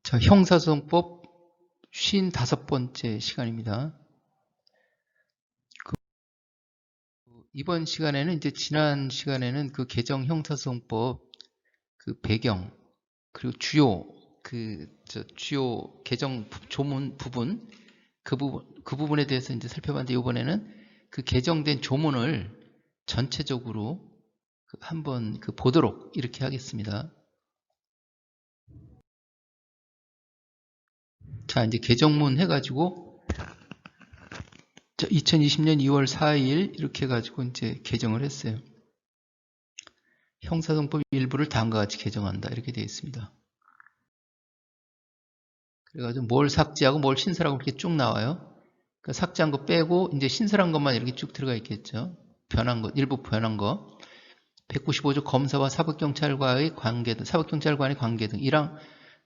자, 형사소송법 55번째 시간입니다. 이번 시간에는 이제 지난 시간에는 그 개정 형사소송법 그 배경 그리고 주요 주요 개정 조문 부분 그 부분에 대해서 이제 살펴봤는데 이번에는 그 개정된 조문을 전체적으로 한번 보도록 이렇게 하겠습니다. 자, 이제 개정문 해가지고 2020년 2월 4일 이렇게 해가지고 이제 개정을 했어요. 형사소송법 일부를 다음과 같이 개정한다 이렇게 되어 있습니다. 그래가지고 뭘 삭제하고 뭘 신설하고 이렇게 쭉 나와요. 그러니까 삭제한 거 빼고 이제 신설한 것만 이렇게 쭉 들어가 있겠죠. 변한 거, 일부 변한 거. 195조 검사와 사법경찰과의 관계 등, 사법경찰관의 관계 등 1항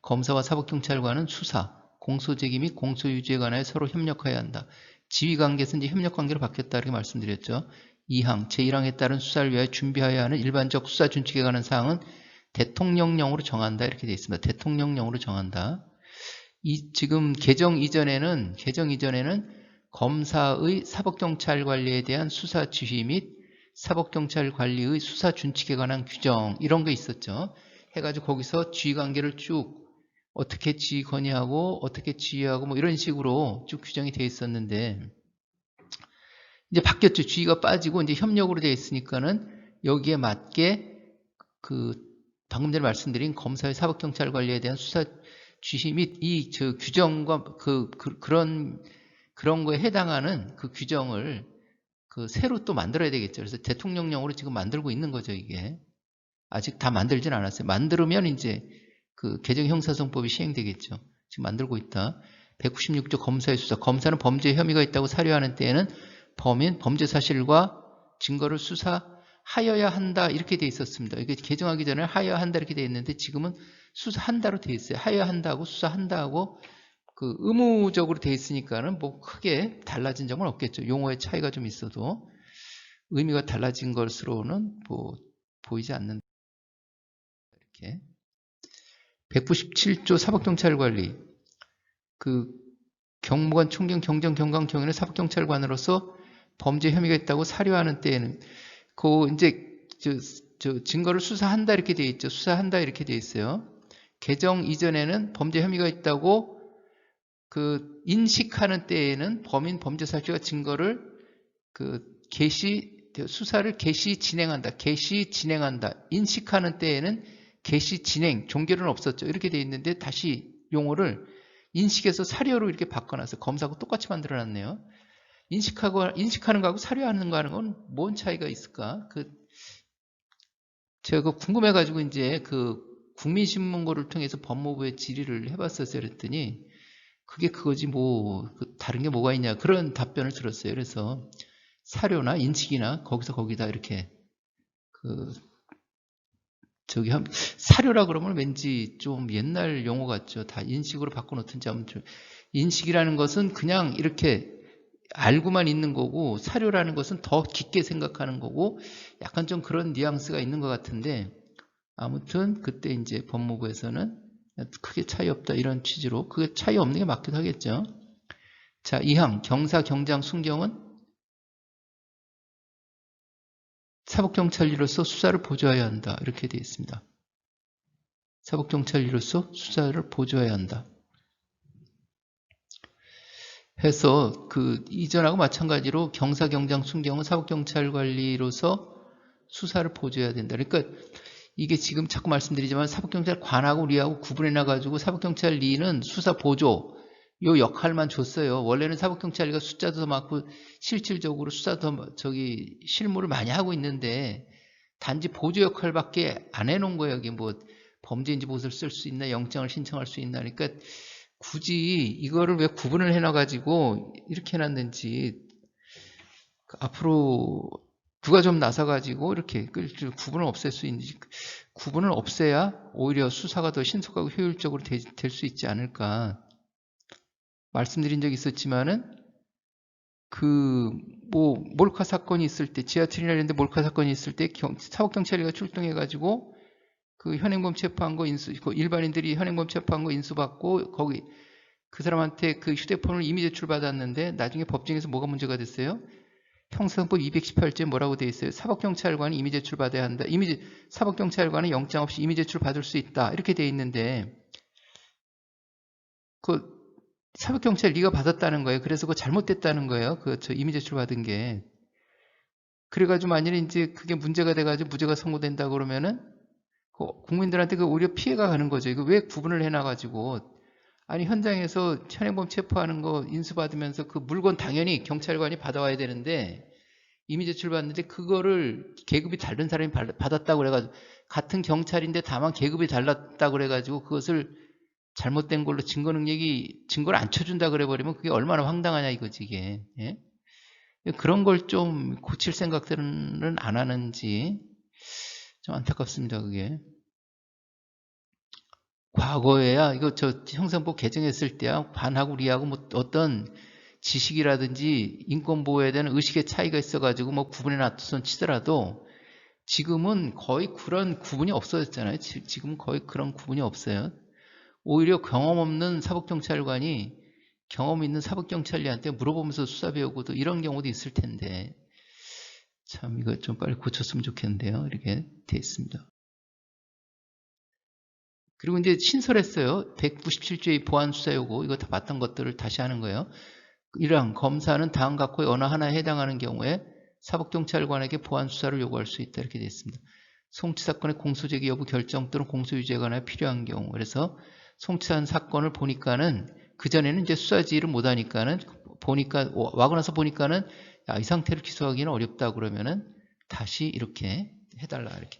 검사와 사법경찰관은 수사, 공소제기 및 공소유지에 관하여 서로 협력해야 한다. 지휘관계에서 이제 협력관계로 바뀌었다 이렇게 말씀드렸죠. 2항 제1항에 따른 수사를 위하여 준비하여야 하는 일반적 수사 준칙에 관한 사항은 대통령령으로 정한다 이렇게 되어 있습니다. 대통령령으로 정한다. 지금 개정 이전에는 검사의 사법경찰 관리에 대한 수사 지휘 및 사법경찰 관리의 수사 준칙에 관한 규정 이런 게 있었죠. 해가지고 거기서 지휘관계를 쭉 어떻게 지휘 건의하고 어떻게 지휘하고 뭐 이런 식으로 쭉 규정이 되어 있었는데 이제 바뀌었죠. 지휘가 빠지고 이제 협력으로 되어 있으니까는 여기에 맞게 방금 전에 말씀드린 검사의 사법경찰 관리에 대한 수사 지휘 및 이 규정과 그런 거에 해당하는 그 규정을 새로 또 만들어야 되겠죠. 그래서 대통령령으로 지금 만들고 있는 거죠, 이게. 아직 다 만들진 않았어요. 만들면 이제 개정 형사소송법이 시행되겠죠. 지금 만들고 있다. 196조 검사의 수사. 검사는 범죄 혐의가 있다고 사료하는 때에는 범인, 범죄 사실과 증거를 수사하여야 한다. 이렇게 돼 있었습니다. 이게 개정하기 전에 하여야 한다 이렇게 돼 있는데 지금은 수사한다로 돼 있어요. 하여야 한다고 수사한다고 의무적으로 돼 있으니까는 뭐 크게 달라진 점은 없겠죠. 용어의 차이가 좀 있어도 의미가 달라진 것으로는 보이지 않는다. 이렇게 197조 사법경찰관리 경무관, 총경, 경정, 경감, 경위는 사법경찰관으로서 범죄 혐의가 있다고 사료하는 때에는 이제 증거를 수사한다 이렇게 돼 있죠. 수사한다 이렇게 돼 있어요. 개정 이전에는 범죄 혐의가 있다고 인식하는 때에는 범인, 범죄 사실과 증거를 수사를 진행한다. 인식하는 때에는 진행, 종결은 없었죠. 이렇게 돼 있는데 다시 용어를 인식해서 사료로 이렇게 바꿔놨어요. 검사하고 똑같이 만들어놨네요. 인식하는 거하고 사료하는 거 하는 건 뭔 차이가 있을까? 제가 궁금해가지고 이제 국민신문고를 통해서 법무부에 질의를 해봤었어요. 그랬더니 그게 그거지 다른 게 뭐가 있냐 그런 답변을 들었어요. 그래서 사료나 인식이나 거기다 이렇게 사료라 그러면 왠지 좀 옛날 용어 같죠. 다 인식으로 바꿔놓든지 아무튼 인식이라는 것은 그냥 이렇게 알고만 있는 거고 사료라는 것은 더 깊게 생각하는 거고 약간 좀 그런 뉘앙스가 있는 것 같은데 아무튼 그때 이제 법무부에서는 크게 차이 없다 이런 취지로 그게 차이 없는 게 맞기도 하겠죠. 자, 2항 경사, 경장, 순경은 사법경찰리로서 수사를 보조해야 한다 이렇게 되어 있습니다. 사법경찰리로서 수사를 보조해야 한다. 해서 이전하고 마찬가지로 경사, 경장, 순경은 사법경찰관리로서 수사를 보조해야 된다. 그러니까 이게 지금 자꾸 말씀드리지만 사법경찰관하고 리하고 구분해 놔가지고 사법경찰리는 수사 보조 요 역할만 줬어요. 원래는 사법경찰리가 숫자도 더 많고 실질적으로 수사도 실무를 많이 하고 있는데 단지 보조 역할밖에 안 해놓은 거예요. 여기 범죄인지 보고서를 쓸 수 있나 영장을 신청할 수 있나 그러니까 굳이 이거를 왜 구분을 해놔가지고 이렇게 해놨는지 앞으로 누가 좀 나서가지고 이렇게 구분을 없앨 수 있는지 구분을 없애야 오히려 수사가 더 신속하고 효율적으로 될 수 있지 않을까 말씀드린 적이 있었지만은 몰카 사건이 있을 때 지하철이나 이런 데 몰카 사건이 있을 때 사법경찰리가 출동해가지고 그 현행범 체포한 거 그 일반인들이 현행범 체포한 거 인수받고 거기 그 사람한테 그 휴대폰을 이미 제출받았는데 나중에 법정에서 뭐가 문제가 됐어요? 형사법 218조에 뭐라고 돼 있어요? 사법경찰관이 이미 제출받아야 한다. 사법경찰관은 영장 없이 이미 제출받을 수 있다. 이렇게 돼 있는데 그 사법경찰 네가 받았다는 거예요. 그래서 그거 잘못됐다는 거예요. 저 이미 제출받은 게. 그래가지고 만일에 이제 그게 문제가 돼가지고 무죄가 선고된다 그러면은 국민들한테 오히려 피해가 가는 거죠. 이거 왜 구분을 해놔가지고 아니 현장에서 현행범 체포하는 거 인수받으면서 그 물건 당연히 경찰관이 받아와야 되는데 이미 제출받는데 그거를 계급이 다른 사람이 받았다고 그래가지고 같은 경찰인데 다만 계급이 달랐다고 그래가지고 그것을 잘못된 걸로 증거를 안 쳐준다 그래버리면 그게 얼마나 황당하냐 이거지 이게. 예? 그런 걸 좀 고칠 생각들은 안 하는지 좀 안타깝습니다 그게. 과거에야 이거 형사법 개정했을 때야 반하고 리하고 뭐 어떤 지식이라든지 인권 보호에 대한 의식의 차이가 있어가지고 뭐 구분해 놨던 치더라도 지금은 거의 그런 구분이 없어졌잖아요. 지금은 거의 그런 구분이 없어요. 오히려 경험 없는 사법경찰관이 경험 있는 사법경찰관한테 물어보면서 수사 배우고도 이런 경우도 있을 텐데 참 이거 좀 빨리 고쳤으면 좋겠는데요. 이렇게 돼 있습니다. 그리고 이제 신설했어요. 197조의 보안수사요구 이거 다 봤던 것들을 다시 하는 거예요. 1항 검사는 다음 각호의 어느 하나에 해당하는 경우에 사법경찰관에게 보안수사를 요구할 수 있다 이렇게 되어 있습니다. 송치사건의 공소제기 여부 결정 또는 공소유지에 관하여 필요한 경우 그래서 송치한 사건을 보니까는 그전에는 이제 수사지휘를 못하니까는 보니까 와고 나서 보니까는 야, 이 상태로 기소하기는 어렵다 그러면은 다시 이렇게 해달라 이렇게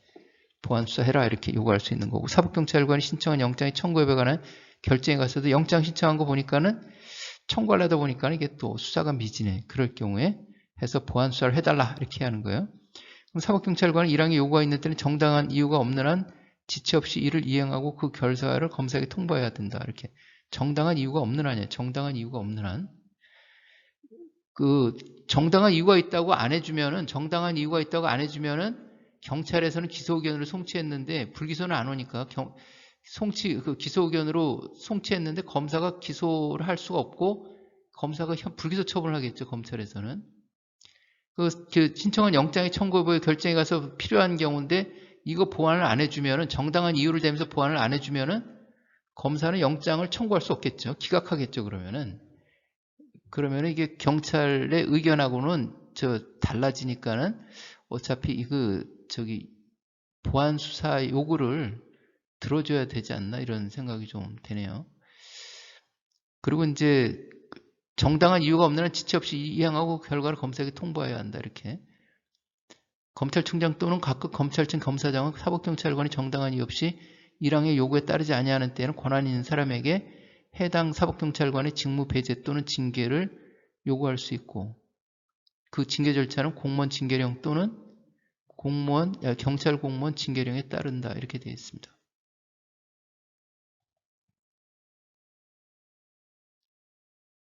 보안수사해라 이렇게 요구할 수 있는 거고 사법경찰관이 신청한 영장의 청구 여부에 관한 결정에 가서도 영장 신청한 거 보니까는 청구를 하다 보니까 이게 또 수사가 미진해. 그럴 경우에 해서 보안수사를 해달라 이렇게 하는 거예요. 그럼 사법경찰관은 1항에 요구가 있는 때는 정당한 이유가 없는 한 지체 없이 이를 이행하고 그 결과를 검사에게 통보해야 된다. 이렇게 정당한 이유가 없는 한이에요. 정당한 이유가 없는 한. 그 정당한 이유가 있다고 안 해주면은 정당한 이유가 있다고 안 해주면은 경찰에서는 기소 의견으로 송치했는데 불기소는 안 오니까 기소 의견으로 송치했는데 검사가 기소를 할 수가 없고 검사가 불기소 처분을 하겠죠. 검찰에서는. 그 신청한 영장의 청구 여부의 결정에 가서 필요한 경우인데 이거 보완을 안 해주면은 정당한 이유를 대면서 보완을 안 해주면은 검사는 영장을 청구할 수 없겠죠. 기각하겠죠. 그러면은 이게 경찰의 의견하고는 달라지니까는 어차피 보안 수사 요구를 들어줘야 되지 않나 이런 생각이 좀 되네요. 그리고 이제 정당한 이유가 없는 한 지체 없이 이행하고 결과를 검사에게 통보해야 한다 이렇게. 검찰총장 또는 각급 검찰청 검사장은 사법경찰관이 정당한 이유 없이 1항의 요구에 따르지 아니하는 때에는 권한 있는 사람에게 해당 사법경찰관의 직무 배제 또는 징계를 요구할 수 있고 그 징계 절차는 공무원 징계령 또는 경찰 공무원 징계령에 따른다 이렇게 되어 있습니다.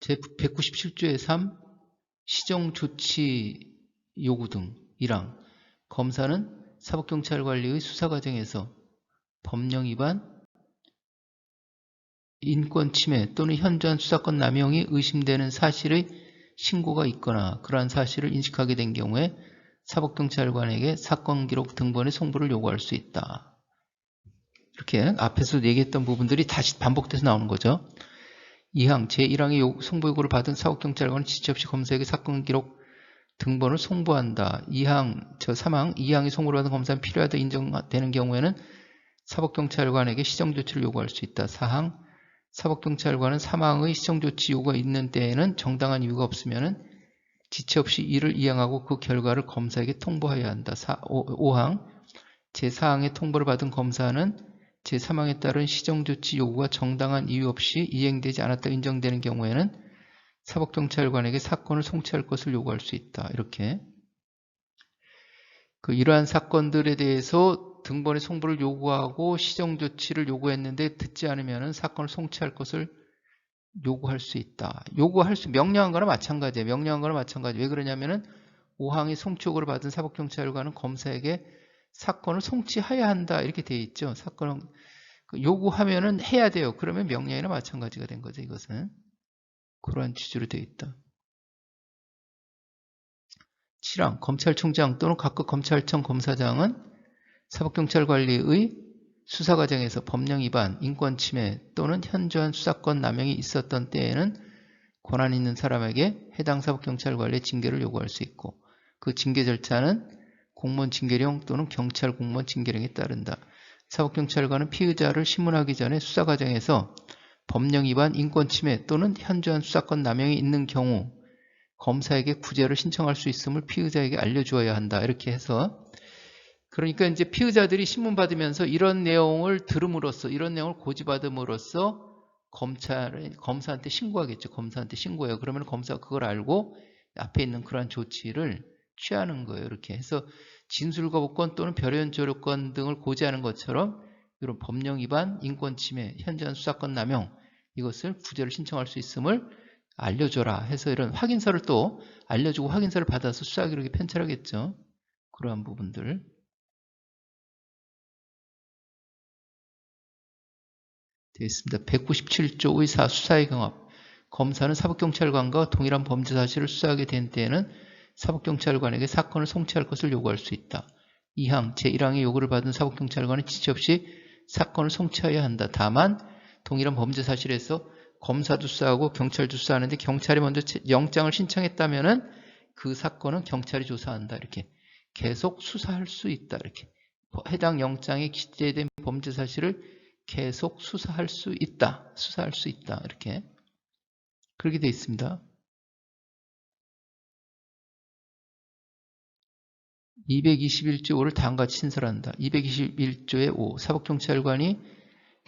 제197조의 3 시정조치 요구 등 1항 검사는 사법경찰관리의 수사 과정에서 법령 위반, 인권 침해 또는 현저한 수사권 남용이 의심되는 사실의 신고가 있거나 그러한 사실을 인식하게 된 경우에 사법경찰관에게 사건 기록 등본의 송부를 요구할 수 있다. 이렇게 앞에서 얘기했던 부분들이 다시 반복돼서 나오는 거죠. 2항 제1항의 송부 요구를 받은 사법경찰관은 지체 없이 검사에게 사건 기록 등본을 송부한다. 3항 2항의 송부를 받은 검사는 필요하다 인정되는 경우에는 사법경찰관에게 시정조치를 요구할 수 있다. 4항 사법경찰관은 3항의 시정조치 요구가 있는 때에는 정당한 이유가 없으면 지체 없이 이를 이행하고 그 결과를 검사에게 통보해야 한다. 5항 제4항의 통보를 받은 검사는 제3항에 따른 시정조치 요구가 정당한 이유 없이 이행되지 않았다 인정되는 경우에는 사법경찰관에게 사건을 송치할 것을 요구할 수 있다. 이렇게 이러한 사건들에 대해서 등본의 송부를 요구하고 시정조치를 요구했는데 듣지 않으면 사건을 송치할 것을 요구할 수 있다. 명령한 거나 마찬가지예요. 왜 그러냐면은 5항의 송치 요구를 받은 사법경찰관은 검사에게 사건을 송치해야 한다 이렇게 되어 있죠. 사건을 요구하면은 해야 돼요. 그러면 명령이나 마찬가지가 된 거죠. 이것은 그러한 취지로 되어 있다. 7항 검찰총장 또는 각급 검찰청 검사장은 사법경찰관리의 수사 과정에서 법령 위반, 인권 침해 또는 현저한 수사권 남용이 있었던 때에는 권한 있는 사람에게 해당 사법경찰관리의 징계를 요구할 수 있고 그 징계 절차는 공무원 징계령 또는 경찰 공무원 징계령에 따른다. 사법경찰관은 피의자를 신문하기 전에 수사 과정에서 법령 위반, 인권 침해 또는 현저한 수사권 남용이 있는 경우 검사에게 구제를 신청할 수 있음을 피의자에게 알려주어야 한다. 이렇게 해서 그러니까 이제 피의자들이 신문 받으면서 이런 내용을 들음으로써 이런 내용을 고지받음으로써 검사한테 신고하겠죠. 검사한테 신고해요. 그러면 검사가 그걸 알고 앞에 있는 그러한 조치를 취하는 거예요. 이렇게 해서 진술거부권 또는 별의원 조력권 등을 고지하는 것처럼 이런 법령 위반, 인권 침해, 현저한 수사권 남용 이것을 구제를 신청할 수 있음을 알려줘라 해서 이런 확인서를 또 알려주고 확인서를 받아서 수사기록에 편찬하겠죠. 그러한 부분들. 되어 있습니다. 197조 의사 수사의 경합. 검사는 사법경찰관과 동일한 범죄 사실을 수사하게 된 때에는 사법경찰관에게 사건을 송치할 것을 요구할 수 있다. 2항 제1항의 요구를 받은 사법경찰관은 지체 없이 사건을 송치해야 한다. 다만 동일한 범죄 사실에서 검사도 수사하고 경찰도 수사하는데 경찰이 먼저 영장을 신청했다면은 그 사건은 경찰이 조사한다. 이렇게 계속 수사할 수 있다. 이렇게 해당 영장에 기재된 범죄 사실을 계속 수사할 수 있다. 수사할 수 있다. 이렇게 그렇게 되어 있습니다. 221조 5를 다음같이 신설한다. 221조의 5 사법경찰관이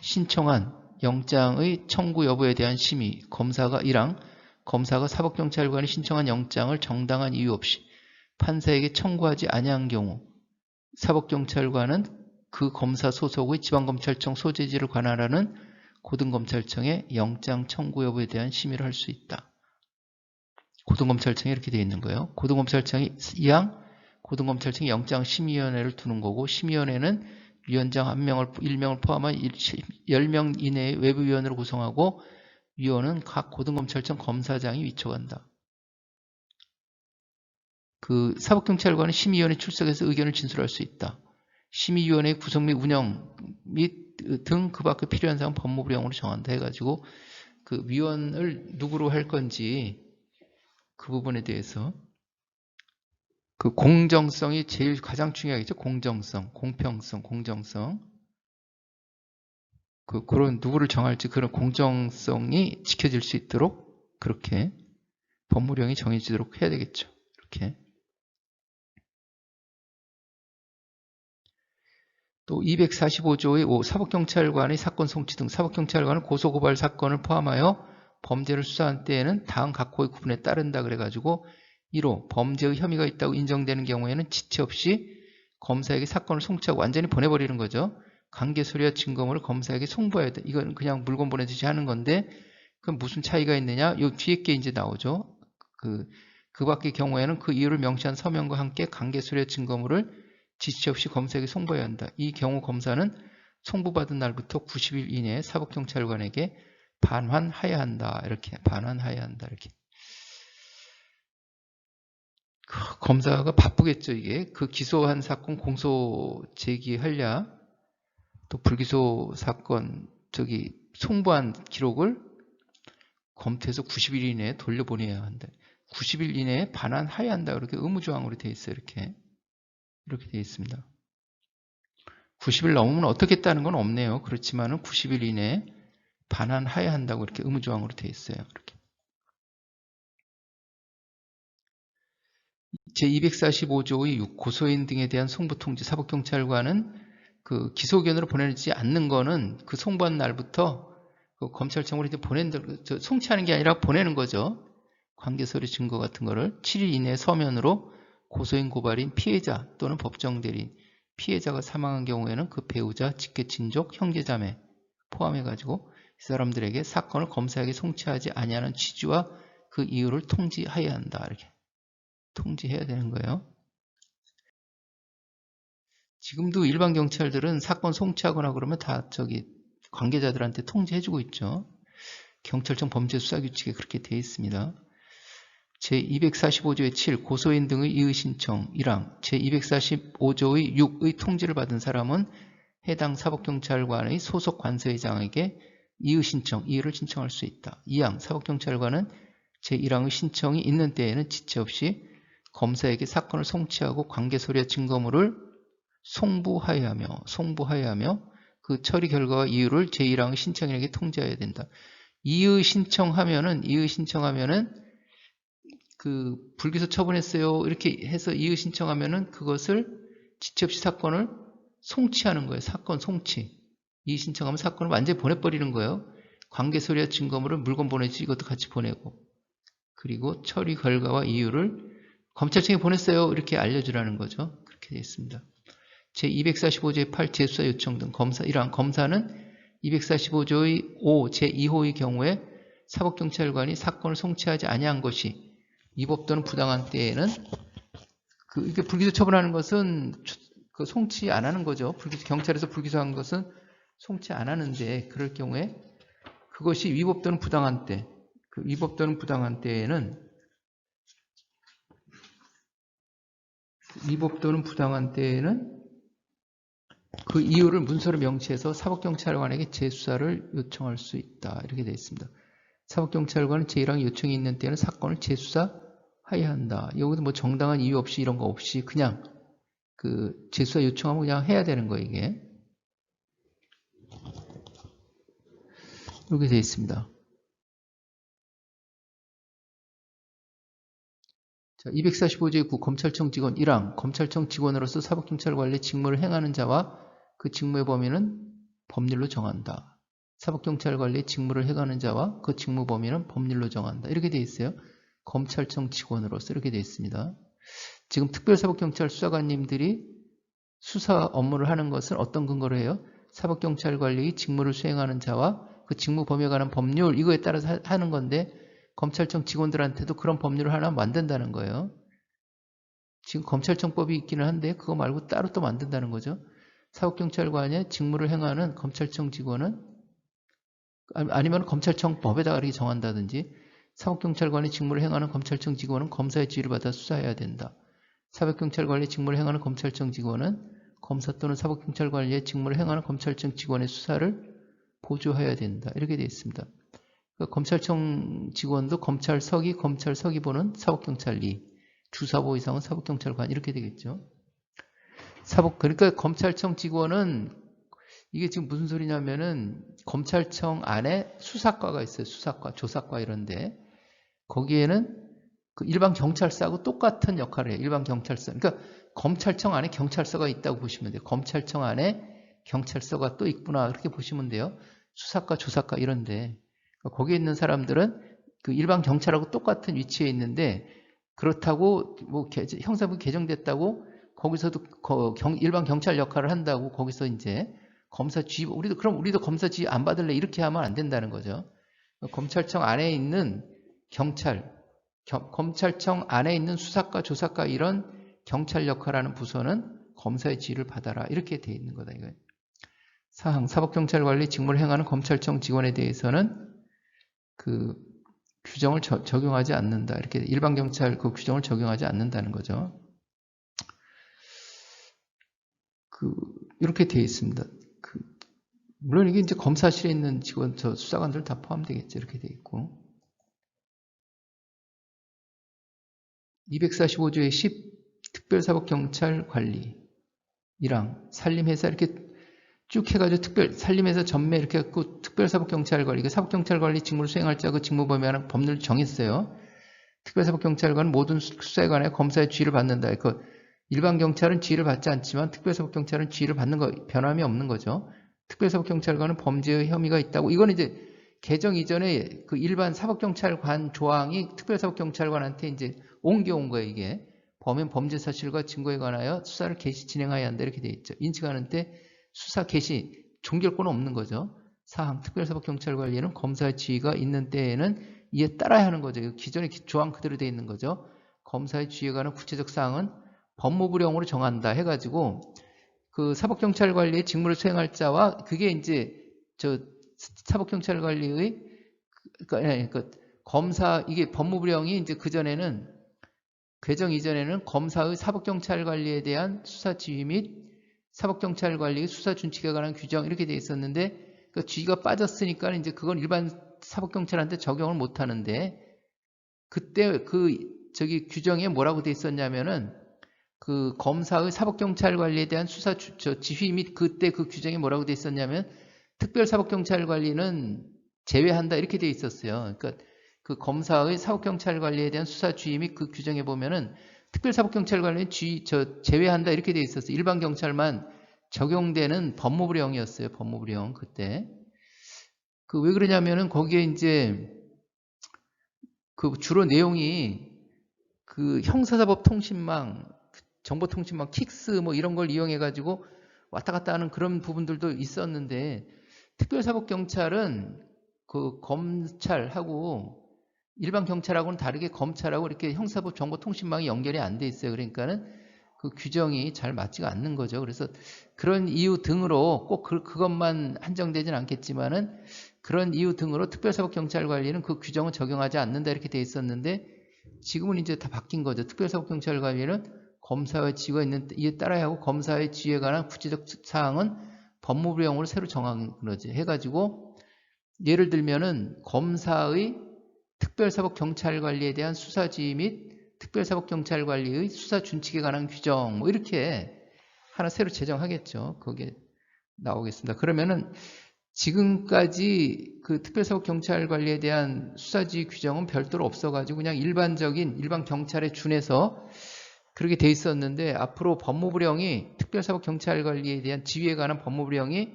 신청한 영장의 청구 여부에 대한 심의 검사가 1항 검사가 사법경찰관이 신청한 영장을 정당한 이유 없이 판사에게 청구하지 아니한 경우 사법경찰관은 그 검사 소속의 지방검찰청 소재지를 관할하는 고등검찰청에 영장 청구 여부에 대한 심의를 할 수 있다. 고등검찰청에 이렇게 되어 있는 거예요. 고등검찰청이 2항 고등검찰청이 영장심의위원회를 두는 거고 심의위원회는 위원장 1명을 포함한 10명 이내의 외부위원으로 구성하고 위원은 각 고등검찰청 검사장이 위촉한다. 그 사법경찰관은 심의위원회 출석해서 의견을 진술할 수 있다. 심의위원회 구성 및 운영 및 등 그 밖에 필요한 사항은 법무부령으로 정한다 해가지고 그 위원을 누구로 할 건지 그 부분에 대해서 그 공정성이 제일 가장 중요하겠죠. 공정성, 공평성, 공정성. 그런 누구를 정할지 그런 공정성이 지켜질 수 있도록 그렇게 법무령이 정해지도록 해야 되겠죠. 이렇게. 또 245조의 5 사법경찰관의 사건 송치 등 사법경찰관은 고소고발 사건을 포함하여 범죄를 수사한 때에는 다음 각호의 구분에 따른다 그래가지고 1호 범죄의 혐의가 있다고 인정되는 경우에는 지체 없이 검사에게 사건을 송치하고 완전히 보내버리는 거죠. 관계 서류와 증거물을 검사에게 송부해야 돼. 이건 그냥 물건 보내듯이 하는 건데 그럼 무슨 차이가 있느냐? 요 뒤에 게 이제 나오죠. 그 밖의 경우에는 그 이유를 명시한 서명과 함께 관계 서류와 증거물을 지체 없이 검사에게 송부해야 한다. 이 경우 검사는 송부받은 날부터 90일 이내에 사법경찰관에게 반환하여야 한다. 이렇게 반환하여야 한다. 이렇게. 검사가 바쁘겠죠. 이게 그 기소한 사건 공소 제기하랴 또 불기소 사건 송부한 기록을 검토해서 90일 이내에 돌려보내야 한다. 90일 이내에 반환하여야 한다. 이렇게 의무조항으로 되어 있어요. 이렇게 되어 있습니다. 90일 넘으면 어떻게 했다는 건 없네요. 그렇지만은 90일 이내에 반환하여야 한다고 이렇게 의무조항으로 되어 있어요. 이렇게. 제245조의 6 고소인 등에 대한 송부통지 사법경찰관은 그 기소견으로 보내지 않는 거는 그 송부한 날부터 그 검찰청으로 이제 송치하는 게 아니라 보내는 거죠. 관계서류 증거 같은 거를 7일 이내에 서면으로 고소인 고발인 피해자 또는 법정 대리인 피해자가 사망한 경우에는 그 배우자, 직계친족, 형제자매 포함해가지고 이 사람들에게 사건을 검사에게 송치하지 아니하는 취지와 그 이유를 통지해야 한다. 이렇게 통지해야 되는 거예요. 지금도 일반 경찰들은 사건 송치하거나 그러면 다 관계자들한테 통지해주고 있죠. 경찰청 범죄수사규칙에 그렇게 되어 있습니다. 제245조의 7 고소인 등의 이의 신청 1항 제245조의 6의 통지를 받은 사람은 해당 사법경찰관의 소속 관서회장에게 이의 이의를 신청할 수 있다. 2항 사법경찰관은 제1항의 신청이 있는 때에는 지체 없이 검사에게 사건을 송치하고 관계서류와 증거물을 송부하여야 하며 그 처리 결과와 이유를 제1항의 신청인에게 통지해야 된다. 이의 신청하면은 그 불기소 처분했어요. 이렇게 해서 이의 신청하면은 그것을 지체 없이 사건을 송치하는 거예요. 사건 송치. 이의 신청하면 사건을 완전히 보내버리는 거예요. 관계서류와 증거물을 물건 보내지 이것도 같이 보내고 그리고 처리 결과와 이유를 검찰청에 보냈어요. 이렇게 알려주라는 거죠. 그렇게 되어 있습니다. 제245조의 8 재수사 요청 등 검사 1항 검사는 245조의 5 제2호의 경우에 사법경찰관이 사건을 송치하지 아니한 것이 위법 또는 부당한 때에는 이게 불기소 처분하는 것은 그 송치 안 하는 거죠. 경찰에서 불기소한 것은 송치 안 하는데 그럴 경우에 그것이 위법 또는 부당한 때, 그 위법 또는 부당한 때에는 그 이유를 문서로 명시해서 사법경찰관에게 재수사를 요청할 수 있다. 이렇게 되어 있습니다. 사법경찰관은 제1항 요청이 있는 때에는 사건을 재수사해야 한다. 여기도 뭐 정당한 이유 없이 이런 거 없이 그냥 그 재수사 요청하면 그냥 해야 되는 거예요, 이게. 이렇게 되어 있습니다. 자, 245조의 9 검찰청 직원 1항 검찰청 직원으로서 사법경찰관리 직무를 행하는 자와 그 직무의 범위는 법률로 정한다. 사법경찰관리 직무를 행하는 자와 그 직무 범위는 법률로 정한다. 이렇게 되어 있어요. 검찰청 직원으로서 이렇게 되어 있습니다. 지금 특별사법경찰 수사관님들이 수사 업무를 하는 것은 어떤 근거로 해요? 사법경찰관리의 직무를 수행하는 자와 그 직무 범위에 관한 법률 이거에 따라서 하는 건데 검찰청 직원들한테도 그런 법률을 하나 만든다는 거예요. 지금 검찰청법이 있기는 한데 그거 말고 따로 또 만든다는 거죠. 사법경찰관의 직무를 행하는 검찰청 직원은 아니면 검찰청법에다가 이렇게 정한다든지 사법경찰관의 직무를 행하는 검찰청 직원은 검사의 지휘를 받아 수사해야 된다. 사법경찰관리의 직무를 행하는 검찰청 직원은 검사 또는 사법경찰관리의 직무를 행하는 검찰청 직원의 수사를 보조해야 된다. 이렇게 되어 있습니다. 그러니까 검찰청 직원도 검찰서기보는 사법경찰리, 주사보 이상은 사법경찰관 이렇게 되겠죠. 그러니까 검찰청 직원은 이게 지금 무슨 소리냐면은 검찰청 안에 수사과가 있어요. 수사과, 조사과 이런데 거기에는 그 일반 경찰서하고 똑같은 역할을 해요. 일반 경찰서. 그러니까 검찰청 안에 경찰서가 있다고 보시면 돼요. 검찰청 안에 경찰서가 또 있구나 그렇게 보시면 돼요. 수사과, 조사과 이런데 거기에 있는 사람들은 그 일반 경찰하고 똑같은 위치에 있는데 그렇다고 뭐 형사부 개정됐다고 거기서도 일반 경찰 역할을 한다고 거기서 이제 검사 지휘 우리도 검사 지휘 안 받을래 이렇게 하면 안 된다는 거죠. 검찰청 안에 있는 검찰청 안에 있는 수사과, 조사과 이런 경찰 역할하는 부서는 검사의 지휘를 받아라 이렇게 돼 있는 거다 이거예요. 사항 사법경찰관리 직무를 행하는 검찰청 직원에 대해서는 그 규정을 적용하지 않는다. 이렇게 일반 경찰 그 규정을 적용하지 않는다는 거죠. 이렇게 되어 있습니다. 물론 이게 이제 검사실에 있는 직원, 수사관들 다 포함되겠죠. 이렇게 되어 있고. 245조의 10 특별사법경찰 관리 1항 산림회사 이렇게 쭉 해가지고 산림회사 전매 이렇게 해갖고 특별사법경찰관리, 사법경찰관리 직무를 수행할 자 그 직무 범위에 관한 법률을 정했어요. 특별사법경찰관은 모든 수사에 관해 검사의 지휘를 받는다. 일반 경찰은 지휘를 받지 않지만 특별사법경찰은 지휘를 받는 거 변함이 없는 거죠. 특별사법경찰관은 범죄의 혐의가 있다고. 이건 이제 개정 이전에 그 일반 사법경찰관 조항이 특별사법경찰관한테 이제 옮겨온 거예요. 이게 범죄 사실과 증거에 관하여 수사를 개시 진행해야 한다 이렇게 돼 있죠. 인식하는데 수사 개시 종결권은 없는 거죠. 사항 특별사법경찰관리에는 검사의 지휘가 있는 때에는 이에 따라야 하는 거죠. 기존의 조항 그대로 돼 있는 거죠. 검사의 지휘에 관한 구체적 사항은 법무부령으로 정한다 해가지고 그 사법경찰관리의 직무를 수행할 자와 그게 이제 저 사법경찰관리의 검사 이게 법무부령이 이제 그전에는 개정 이전에는 검사의 사법경찰관리에 대한 수사 지휘 및 사법경찰관리의 수사 준칙에 관한 규정 이렇게 돼 있었는데 그 쥐가 빠졌으니까 이제 그건 일반 사법경찰한테 적용을 못 하는데 그때 그 저기 규정에 뭐라고 돼 있었냐면은 그 검사의 사법경찰관리에 대한 수사 지휘 및 그때 그 규정에 뭐라고 돼 있었냐면 특별사법경찰관리는 제외한다 이렇게 돼 있었어요. 그러니까 그 검사의 사법경찰관리에 대한 수사 지휘 및 그 규정에 보면은 특별사법경찰관리는 제외한다 이렇게 돼 있었어요. 일반 경찰만 적용되는 법무부령이었어요. 법무부령 그때. 그 왜 그러냐면은 거기에 이제 그 주로 내용이 그 형사사법 통신망, 정보통신망, 킥스 뭐 이런 걸 이용해 가지고 왔다 갔다 하는 그런 부분들도 있었는데 특별사법경찰은 그 검찰하고 일반 경찰하고는 다르게 검찰하고 이렇게 형사법 정보통신망이 연결이 안 돼 있어요. 그러니까는 그 규정이 잘 맞지가 않는 거죠. 그래서 그런 이유 등으로 꼭 그것만 한정되진 않겠지만은 그런 이유 등으로 특별사법경찰관리는 그 규정을 적용하지 않는다 이렇게 돼 있었는데 지금은 이제 다 바뀐 거죠. 특별사법경찰관리는 검사의 지위가 있는 이에 따라야 하고 검사의 지위에 관한 구체적 사항은 법무부령으로 새로 정한 거지. 해가지고 예를 들면은 검사의 특별사법경찰관리에 대한 수사지휘 및 특별사법경찰관리의 수사 준칙에 관한 규정 뭐 이렇게 하나 새로 제정하겠죠. 거기에 나오겠습니다. 그러면은 지금까지 그 특별사법경찰관리에 대한 수사지휘 규정은 별도로 없어가지고 그냥 일반 경찰에 준해서 그렇게 돼 있었는데 앞으로 법무부령이 특별사법경찰관리에 대한 지휘에 관한 법무부령이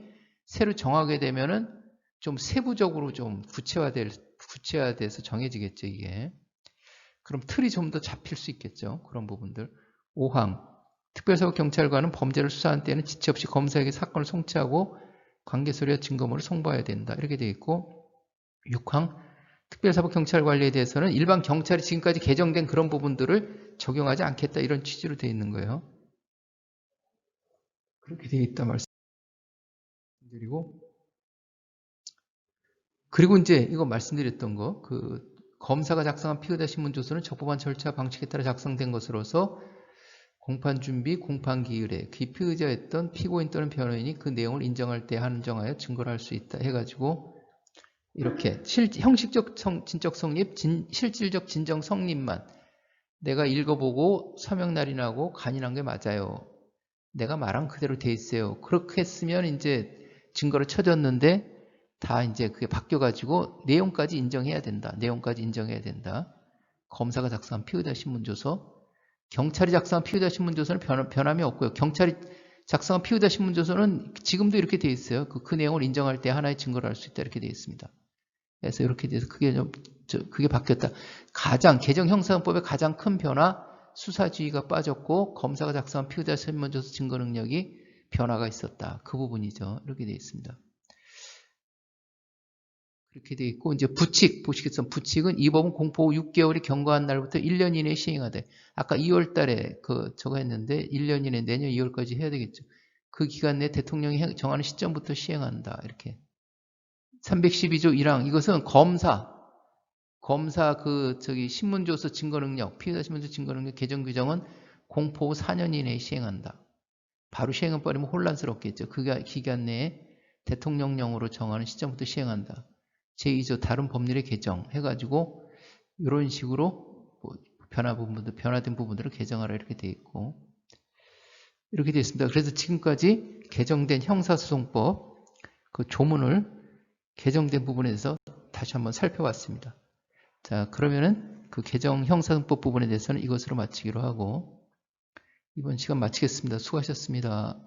새로 정하게 되면은 좀 세부적으로 좀 구체화돼서 정해지겠죠, 이게. 그럼 틀이 좀 더 잡힐 수 있겠죠. 그런 부분들. 5항. 특별사법경찰관은 범죄를 수사한 때에는 지체 없이 검사에게 사건을 송치하고 관계서류와 증거물을 송부해야 된다. 이렇게 되어 있고 6항. 특별사법경찰관리에 대해서는 일반 경찰이 지금까지 개정된 그런 부분들을 적용하지 않겠다. 이런 취지로 되어 있는 거예요. 그렇게 되어 있다 말씀드리고 그리고 이제 이거 말씀드렸던 거, 그 검사가 작성한 피의자 신문조서는 적법한 절차 방식에 따라 작성된 것으로서 공판 준비, 공판 기일에 그 피의자였던 피고인 또는 변호인이 그 내용을 인정할 때 한정하여 증거를 할 수 있다 해가지고 이렇게 형식적 진적 성립, 실질적 진정 성립만 내가 읽어보고 서명 날인하고 간인한 게 맞아요. 내가 말한 그대로 돼 있어요. 그렇게 했으면 이제 증거를 쳐줬는데 다 이제 그게 바뀌어가지고 내용까지 인정해야 된다. 내용까지 인정해야 된다. 검사가 작성한 피의자 신문조서, 경찰이 작성한 피의자 신문조서는 변함이 없고요. 경찰이 작성한 피의자 신문조서는 지금도 이렇게 돼 있어요. 그 내용을 인정할 때 하나의 증거를 할 수 있다 이렇게 돼 있습니다. 그래서 이렇게 돼서 그게 바뀌었다. 개정 형사법의 가장 큰 변화, 수사지휘가 빠졌고 검사가 작성한 피의자 신문조서 증거 능력이 변화가 있었다. 그 부분이죠. 이렇게 돼 있습니다. 그렇게 돼 있고 이제 부칙 보시겠습니다. 부칙은 이 법은 공포 후 6개월이 경과한 날부터 1년 이내에 시행하되 아까 2월 달에 저거 했는데 1년 이내 내년 2월까지 해야 되겠죠. 그 기간 내에 대통령이 정하는 시점부터 시행한다. 이렇게 312조 1항 이것은 검사 신문조서 증거 능력 피의자 신문조서 증거 능력 개정 규정은 공포 후 4년 이내에 시행한다. 바로 시행은 버리면 혼란스럽겠죠. 그 기간 내에 대통령령으로 정하는 시점부터 시행한다. 제2조 다른 법률의 개정 해가지고 이런 식으로 변화된 부분들을 개정하라 이렇게 되어 있고 이렇게 되어 있습니다. 그래서 지금까지 개정된 형사소송법 그 조문을 개정된 부분에 대해서 다시 한번 살펴봤습니다. 자, 그러면은 그 개정 형사소송법 부분에 대해서는 이것으로 마치기로 하고 이번 시간 마치겠습니다. 수고하셨습니다.